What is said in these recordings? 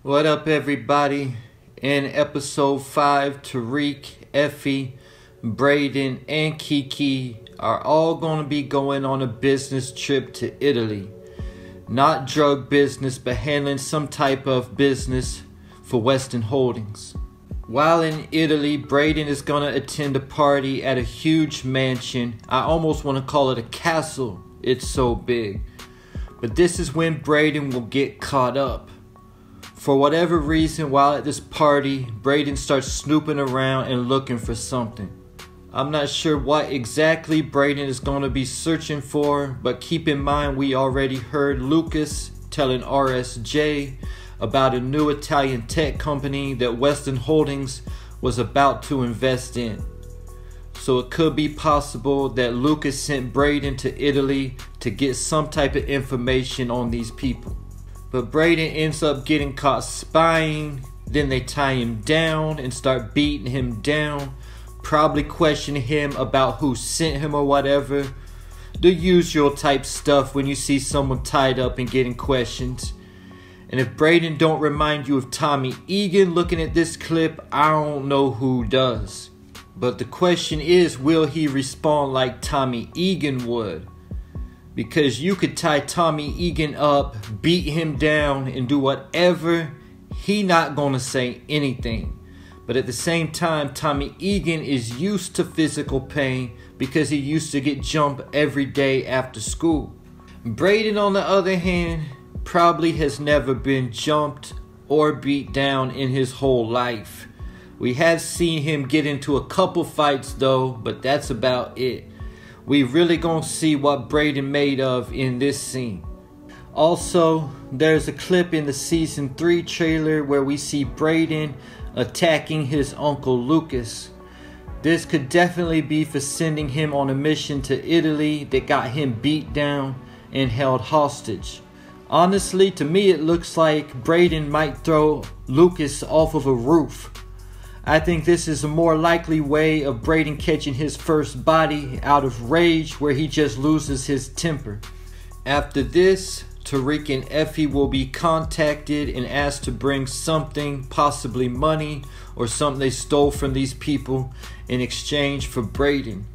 What up, everybody? In episode 5, Tariq, Effie, Braden, and Kiki are all going to be going on a business trip to Italy. Not drug business, but handling some type of business for Weston Holdings. While in Italy, Braden is going to attend a party at a huge mansion. I almost want to call it a castle. It's so big. But this is when Braden will get caught up. For whatever reason, while at this party, Braden starts snooping around and looking for something. I'm not sure what exactly Braden is going to be searching for, but keep in mind we already heard Lucas telling RSJ about a new Italian tech company that Weston Holdings was about to invest in. So it could be possible that Lucas sent Braden to Italy to get some type of information on these people. But Braden ends up getting caught spying. Then they tie him down and start beating him down. Probably questioning him about who sent him or whatever. The usual type stuff when you see someone tied up and getting questioned. And if Braden don't remind you of Tommy Egan looking at this clip, I don't know who does. But the question is, will he respond like Tommy Egan would? Because you could tie Tommy Egan up, beat him down, and do whatever. He not gonna say anything. But at the same time, Tommy Egan is used to physical pain because he used to get jumped every day after school. Braden, on the other hand, probably has never been jumped or beat down in his whole life. We have seen him get into a couple fights though, but that's about it. We really gonna see what Braden made of in this scene. Also, there's a clip in the season 3 trailer where we see Braden attacking his uncle Lucas. This could definitely be for sending him on a mission to Italy that got him beat down and held hostage. Honestly, to me it looks like Braden might throw Lucas off of a roof. I think this is a more likely way of Braden catching his first body out of rage where he just loses his temper. After this, Tariq and Effie will be contacted and asked to bring something, possibly money or something they stole from these people in exchange for Braden.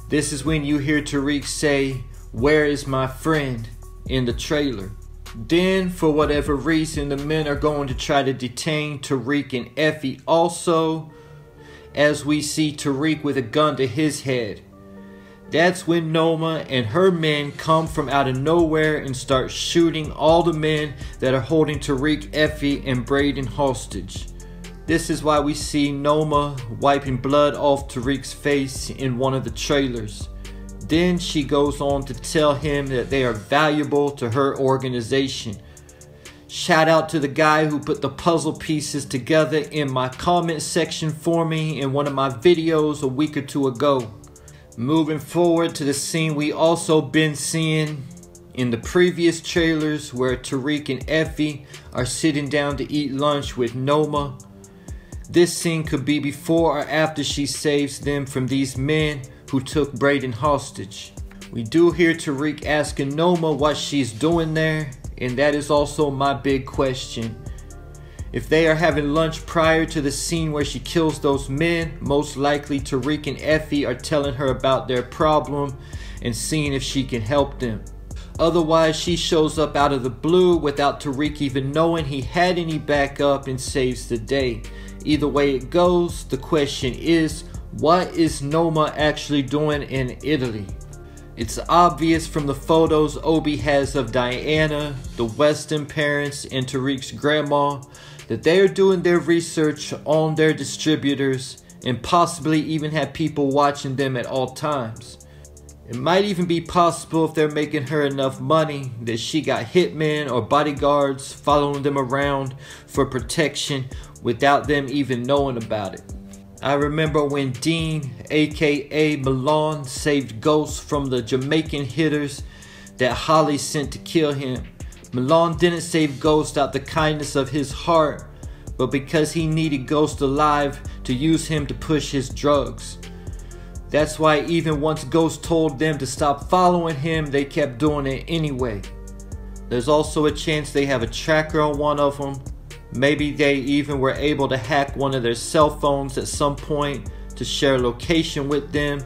This is when you hear Tariq say, "Where is my friend?" in the trailer. Then, for whatever reason, the men are going to try to detain Tariq and Effie also, as we see Tariq with a gun to his head. That's when Noma and her men come from out of nowhere and start shooting all the men that are holding Tariq, Effie, and Braden hostage. This is why we see Noma wiping blood off Tariq's face in one of the trailers. Then she goes on to tell him that they are valuable to her organization. Shout out to the guy who put the puzzle pieces together in my comment section for me in one of my videos a week or two ago. Moving forward to the scene we also been seeing in the previous trailers where Tariq and Effie are sitting down to eat lunch with Noma. This scene could be before or after she saves them from these men who took Braden hostage. We do hear Tariq asking Noma what she's doing there, and that is also my big question. If they are having lunch prior to the scene where she kills those men, most likely Tariq and Effie are telling her about their problem and seeing if she can help them. Otherwise, she shows up out of the blue without Tariq even knowing he had any backup and saves the day. Either way it goes, the question is, what is Noma actually doing in Italy? It's obvious from the photos Obi has of Diana, the Weston parents, and Tariq's grandma that they are doing their research on their distributors and possibly even have people watching them at all times. It might even be possible if they're making her enough money that she got hitmen or bodyguards following them around for protection without them even knowing about it. I remember when Dean, aka Milan, saved Ghost from the Jamaican hitters that Holly sent to kill him. Milan didn't save Ghost out the kindness of his heart, but because he needed Ghost alive to use him to push his drugs. That's why even once Ghost told them to stop following him, they kept doing it anyway. There's also a chance they have a tracker on one of them, Maybe they even were able to hack one of their cell phones at some point to share location with them.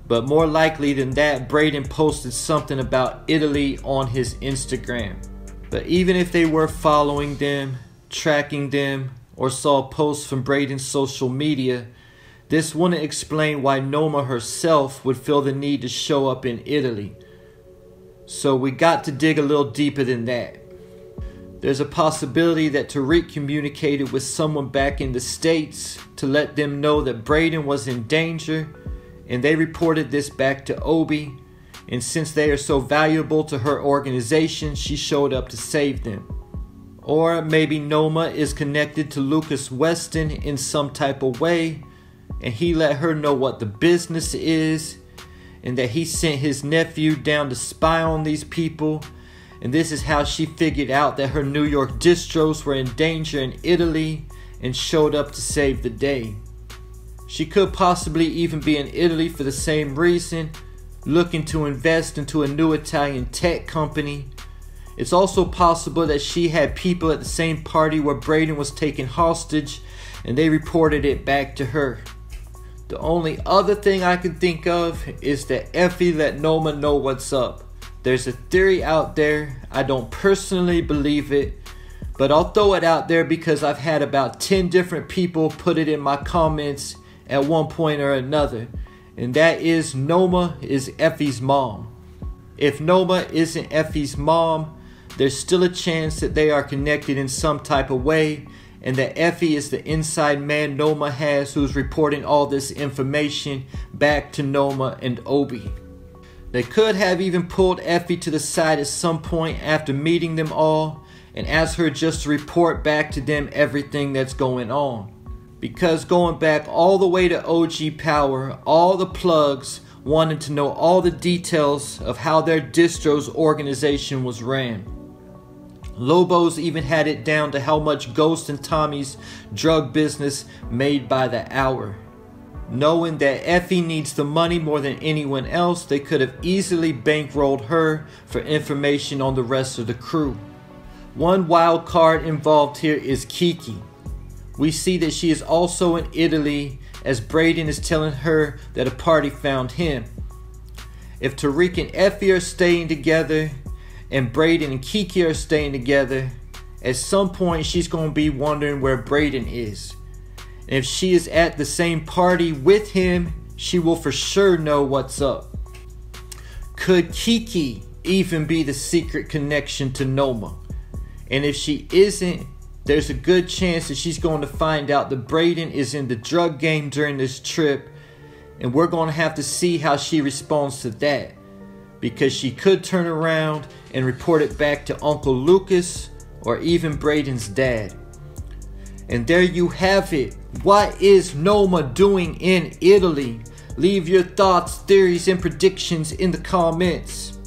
But more likely than that, Brayden posted something about Italy on his Instagram. But even if they were following them, tracking them, or saw posts from Brayden's social media, this wouldn't explain why Noma herself would feel the need to show up in Italy. So we got to dig a little deeper than that. There's a possibility that Tariq communicated with someone back in the States to let them know that Brayden was in danger, and they reported this back to Obi, and since they are so valuable to her organization, she showed up to save them. Or maybe Noma is connected to Lucas Weston in some type of way, and he let her know what the business is, and that he sent his nephew down to spy on these people, and this is how she figured out that her New York distros were in danger in Italy and showed up to save the day. She could possibly even be in Italy for the same reason, looking to invest into a new Italian tech company. It's also possible that she had people at the same party where Brayden was taken hostage and they reported it back to her. The only other thing I can think of is that Effie let Noma know what's up. There's a theory out there. I don't personally believe it, but I'll throw it out there because I've had about 10 different people put it in my comments at one point or another, and that is Noma is Effie's mom. If Noma isn't Effie's mom, there's still a chance that they are connected in some type of way, and that Effie is the inside man Noma has who's reporting all this information back to Noma and Obi. They could have even pulled Effie to the side at some point after meeting them all and asked her just to report back to them everything that's going on. Because going back all the way to OG Power, all the plugs wanted to know all the details of how their distro's organization was ran. Lobos even had it down to how much Ghost and Tommy's drug business made by the hour. Knowing that Effie needs the money more than anyone else, they could have easily bankrolled her for information on the rest of the crew. One wild card involved here is Kiki. We see that she is also in Italy as Brayden is telling her that a party found him. If Tariq and Effie are staying together and Brayden and Kiki are staying together, at some point she's going to be wondering where Brayden is. And if she is at the same party with him, she will for sure know what's up. Could Kiki even be the secret connection to Noma? And if she isn't, there's a good chance that she's going to find out that Brayden is in the drug game during this trip, and we're going to have to see how she responds to that, because she could turn around and report it back to Uncle Lucas or even Brayden's dad. And there you have it. What is Noma doing in Italy? Leave your thoughts, theories, and predictions in the comments.